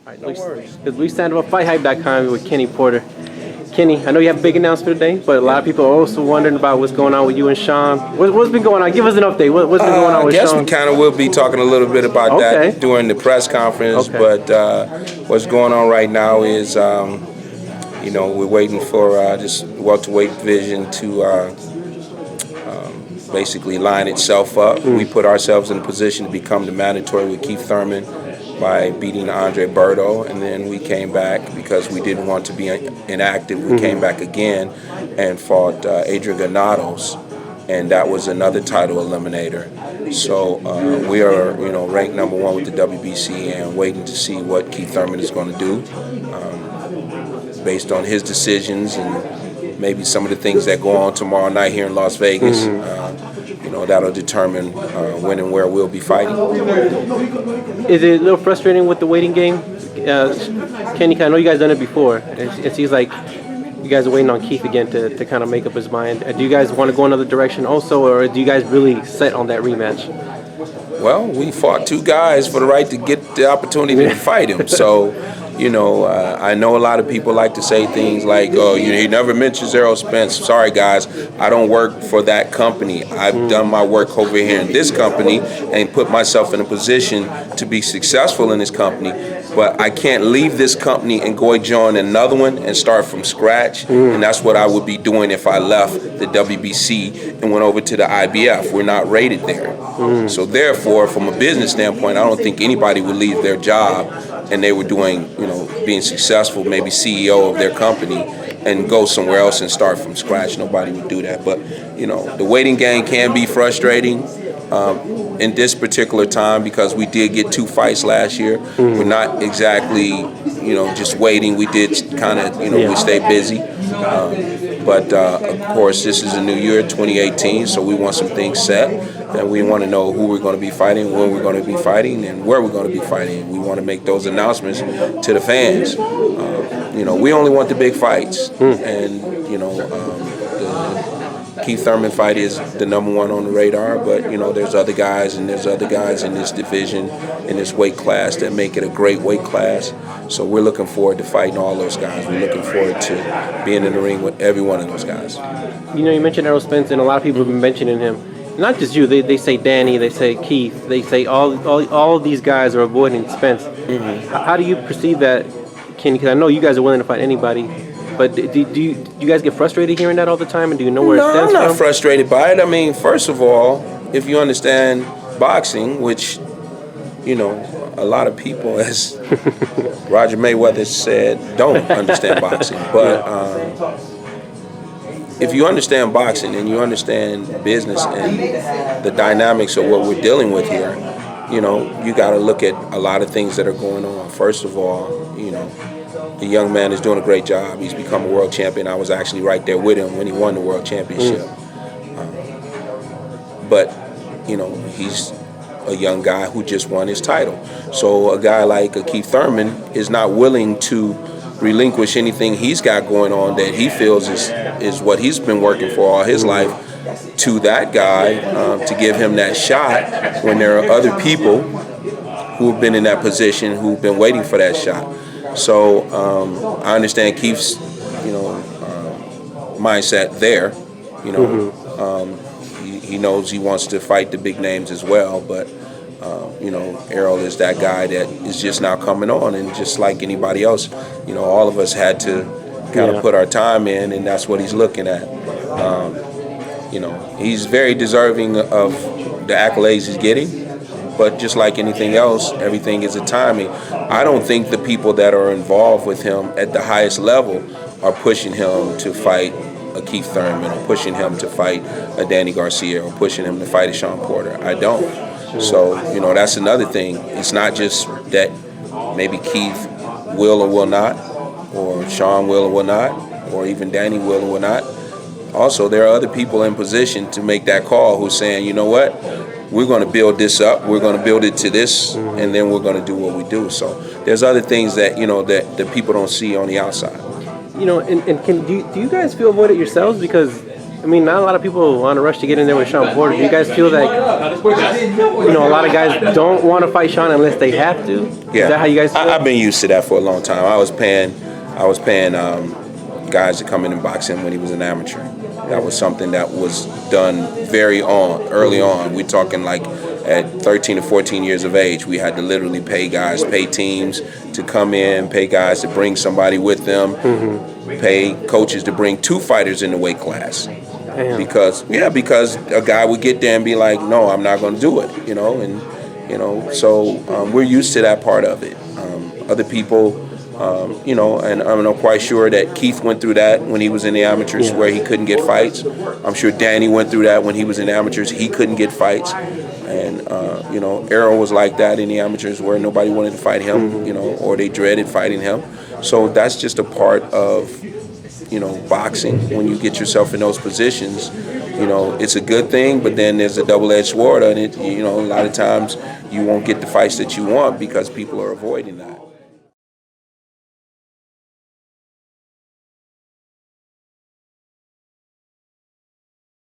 right, no worries. Because we stand up at FightHype.com with Kenny Porter. Kenny, I know you have a big announcement today, but a lot of people are also wondering about what's going on with you and Shawn. What's been going on? Give us an update. What's been going on with Shawn? I guess we kind of will be talking a little bit about that during the press conference, but what's going on right now is, we're waiting for this welterweight division to basically line itself up. We put ourselves in a position to become the mandatory with Keith Thurman by beating Andre Berto, and then we came back because we didn't want to be inactive. We came back again and fought Adrian Granados, and that was another title eliminator. So we are, ranked #1 with the WBC and waiting to see what Keith Thurman is going to do based on his decisions and maybe some of the things that go on tomorrow night here in Las Vegas. That'll determine when and where we'll be fighting. Is it a little frustrating with the waiting game? Kenny, I know you guys done it before. It seems like you guys are waiting on Keith again to kind of make up his mind. Do you guys want to go another direction also, or do you guys really set on that rematch? Well, we fought two guys for the right to get the opportunity to fight him. So, I know a lot of people like to say things like, oh, he never mentions Errol Spence. Sorry, guys, I don't work for that company. I've done my work over here in this company and put myself in a position to be successful in this company. But I can't leave this company and go join another one and start from scratch. And that's what I would be doing if I left the WBC and went over to the IBF. We're not rated there. So therefore, from a business standpoint, I don't think anybody would leave their job and they were doing, being successful, maybe CEO of their company, and go somewhere else and start from scratch. Nobody would do that. But, the waiting game can be frustrating in this particular time because we did get 2 fights last year. We're not exactly, just waiting. We did kind of, we stayed busy. But, of course, this is a new year, 2018, so we want some things set. And we want to know who we're going to be fighting, when we're going to be fighting, and where we're going to be fighting. We want to make those announcements to the fans. We only want the big fights. And, the Keith Thurman fight is the #1 on the radar, but, there's other guys, and there's other guys in this division, in this weight class, that make it a great weight class. So we're looking forward to fighting all those guys. We're looking forward to being in the ring with every one of those guys. You mentioned Errol Spence, and a lot of people have been mentioning him. Not just you. They say Danny. They say Keith. They say all of these guys are avoiding Spence. How do you perceive that, Kenny? Because I know you guys are willing to fight anybody. But do you guys get frustrated hearing that all the time? And do you know where it stems from? No, I'm not frustrated by it. I mean, first of all, if you understand boxing, which, a lot of people, as Roger Mayweather said, don't understand boxing. But if you understand boxing and you understand business and the dynamics of what we're dealing with here, you got to look at a lot of things that are going on. First of all, the young man is doing a great job. He's become a world champion. I was actually right there with him when he won the world championship. But, he's a young guy who just won his title. So a guy like Keith Thurman is not willing to relinquish anything he's got going on that he feels is what he's been working for all his life to that guy to give him that shot when there are other people who have been in that position who've been waiting for that shot. So I understand Keith's, mindset there. He knows he wants to fight the big names as well, but Errol is that guy that is just now coming on, and just like anybody else, all of us had to kind of put our time in, and that's what he's looking at. He's very deserving of the accolades he's getting. But just like anything else, everything is a timing. I don't think the people that are involved with him at the highest level are pushing him to fight a Keith Thurman, or pushing him to fight a Danny Garcia, or pushing him to fight a Shawn Porter. I don't. So, that's another thing. It's not just that maybe Keith will or will not, or Shawn will or will not, or even Danny will or will not. Also, there are other people in position to make that call who's saying, you know what? We're going to build this up. We're going to build it to this, and then we're going to do what we do. So there's other things that that the people don't see on the outside. And do you guys feel avoided yourselves? Because I mean, not a lot of people want to rush to get in there with Shawn Porter. Do you guys feel that, a lot of guys don't want to fight Shawn unless they have to? Yeah. Is that how you guys feel? I've been used to that for a long time. I was paying guys to come in and box him when he was an amateur. That was something that was done early on. We're talking like at 13 or 14 years of age, we had to literally pay teams to come in, pay guys to bring somebody with them, pay coaches to bring 2 fighters in the weight class. Damn. Because a guy would get there and be like, no, I'm not going to do it, so we're used to that part of it. Other people, and I'm not quite sure that Keith went through that when he was in the amateurs where he couldn't get fights. I'm sure Danny went through that when he was in the amateurs. He couldn't get fights. And, Errol was like that in the amateurs where nobody wanted to fight him, or they dreaded fighting him. So that's just a part of, boxing. When you get yourself in those positions, it's a good thing, but then there's a double-edged sword on it. A lot of times you won't get the fights that you want because people are avoiding that.